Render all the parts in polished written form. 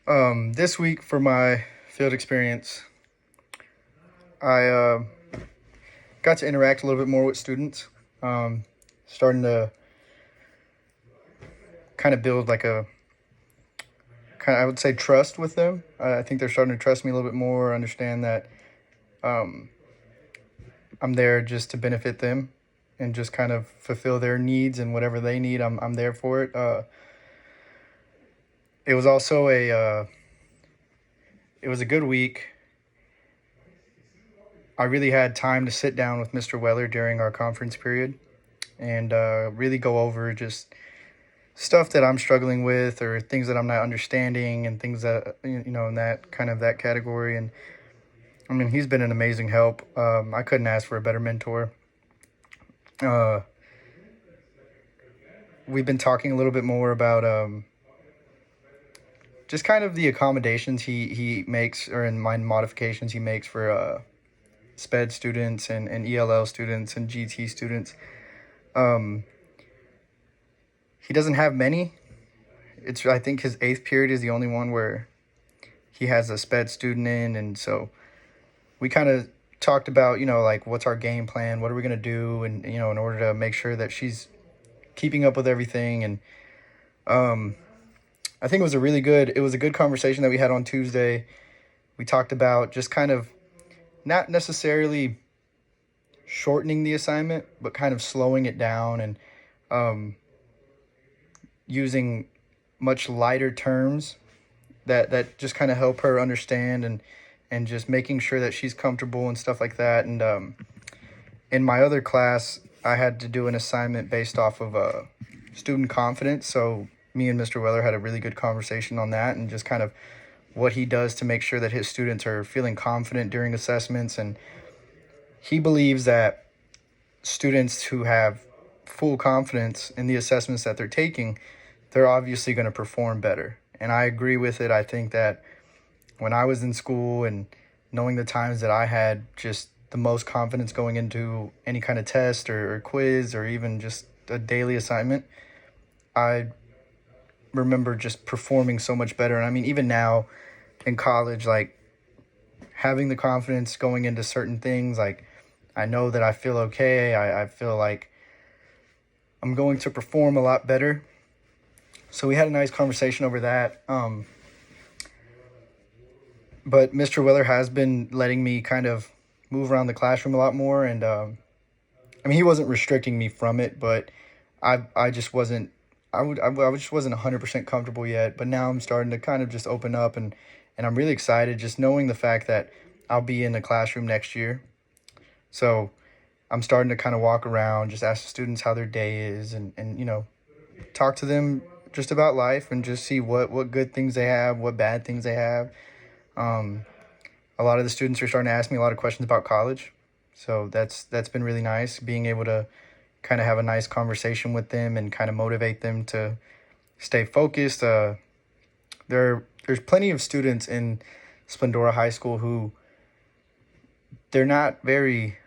This week for my field experience, I got to interact a little bit more with students. Starting to kind of build like a kind of, I would say, trust with them. I think they're starting to trust me a little bit more, understand that um, I'm there just to benefit them and just kind of fulfill their needs, and whatever they need, I'm there for it. It was also it was a good week. I really had time to sit down with Mr. Weller during our conference period and really go over just stuff that I'm struggling with, or things that I'm not understanding, and things that, in that kind of that category. And I mean, he's been an amazing help. I couldn't ask for a better mentor. Uh, we've been talking a little bit more about just kind of the accommodations he makes, or in mind modifications he makes for SPED students and ELL students and GT students. Um, he doesn't have many. I think his 8th period is the only one where he has a SPED student in, and so we kind of talked about, like, what's our game plan, what are we going to do, and in order to make sure that she's keeping up with everything. And I think it was a good conversation that we had on Tuesday. We talked about just kind of not necessarily shortening the assignment, but kind of slowing it down, and using much lighter terms that just kind of help her understand, and just making sure that she's comfortable and stuff like that. And in my other class, I had to do an assignment based off of student confidence. So me and Mr. Weller had a really good conversation on that, and just kind of what he does to make sure that his students are feeling confident during assessments. And he believes that students who have full confidence in the assessments that they're taking, they're obviously going to perform better. And I agree with it. I think that when I was in school, and knowing the times that I had just the most confidence going into any kind of test or quiz, or even just a daily assignment, I remember just performing so much better. And I mean, even now in college, like, having the confidence going into certain things, like, I know that I feel okay. I feel like I'm going to perform a lot better. So we had a nice conversation over that. But Mr. Weller has been letting me kind of move around the classroom a lot more. And I mean, he wasn't restricting me from it, but I just wasn't, I just wasn't 100% comfortable yet. But now I'm starting to kind of just open up, and I'm really excited just knowing the fact that I'll be in the classroom next year. So I'm starting to kind of walk around, just ask the students how their day is, and talk to them just about life, and just see what good things they have, what bad things they have. Um, a lot of the students are starting to ask me a lot of questions about college. So that's been really nice, being able to kind of have a nice conversation with them and kind of motivate them to stay focused. There's plenty of students in Splendora High School who they're not very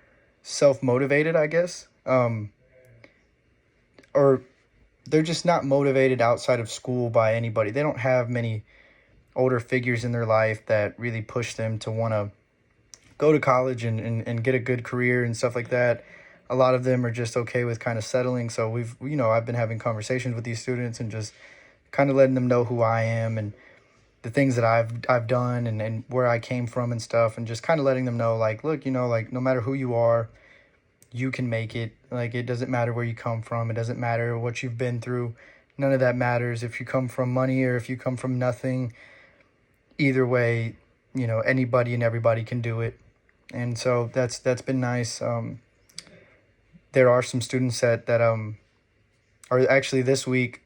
self-motivated, I guess. Or they're just not motivated outside of school by anybody. They don't have many older figures in their life that really push them to want to go to college and get a good career and stuff like that. A lot of them are just okay with kind of settling. So I've been having conversations with these students, and just kind of letting them know who I am, and the things that I've done, and where I came from and stuff, and just kind of letting them know, like, look, like, no matter who you are, you can make it. Like, it doesn't matter where you come from. It doesn't matter what you've been through. None of that matters. If you come from money or if you come from nothing, either way, anybody and everybody can do it. And so that's been nice. There are some students that are actually this week.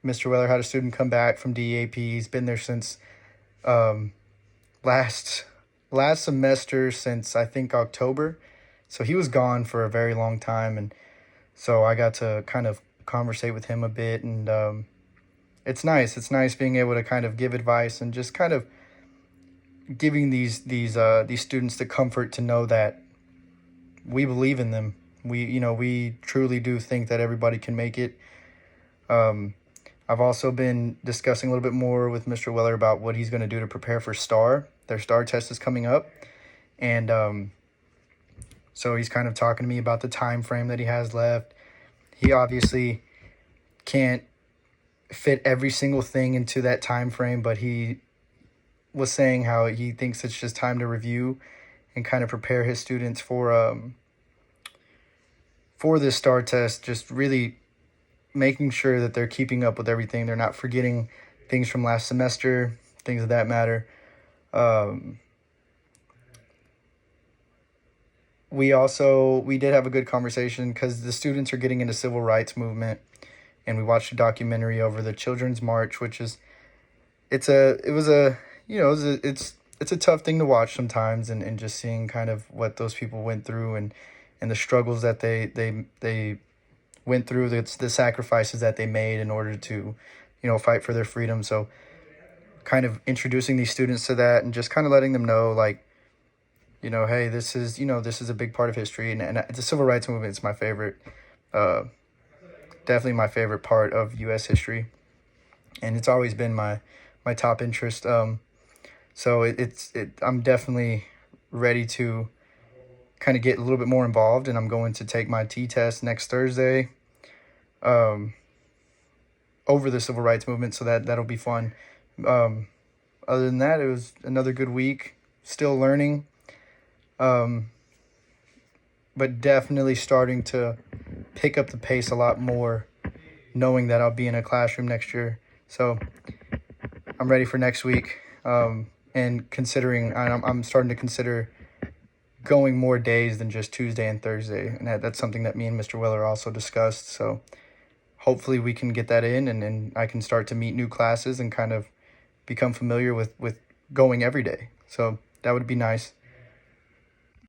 Mr. Weller had a student come back from DEAP. He's been there since um, last semester, since I think October. So he was gone for a very long time, and so I got to kind of conversate with him a bit. And it's nice. It's nice being able to kind of give advice, and just kind of giving these students the comfort to know that we believe in them. We truly do think that everybody can make it. I've also been discussing a little bit more with Mr. Weller about what he's going to do to prepare for STAR. Their STAR test is coming up, and so he's kind of talking to me about the time frame that he has left. He obviously can't fit every single thing into that time frame, but he was saying how he thinks it's just time to review and kind of prepare his students for this STAR test, just really making sure that they're keeping up with everything. They're not forgetting things from last semester, things of that matter. We did have a good conversation because the students are getting into civil rights movement, and we watched a documentary over the Children's March, which is it's a tough thing to watch sometimes, and just seeing kind of what those people went through, and the struggles that they went through, the sacrifices that they made in order to fight for their freedom. So kind of introducing these students to that, and just kind of letting them know, like, hey, this is a big part of history, and the civil rights movement is my favorite, definitely my favorite part of U.S. history, and it's always been my top interest. So I'm definitely ready to kind of get a little bit more involved, and I'm going to take my T-test next Thursday, over the civil rights movement. So that'll be fun. Other than that, it was another good week. Still learning, but definitely starting to pick up the pace a lot more, knowing that I'll be in a classroom next year. So I'm ready for next week, and considering I'm starting to consider going more days than just Tuesday and Thursday, and that's something that me and Mr. Weller also discussed. So hopefully we can get that in, and I can start to meet new classes and kind of become familiar with going every day. So that would be nice.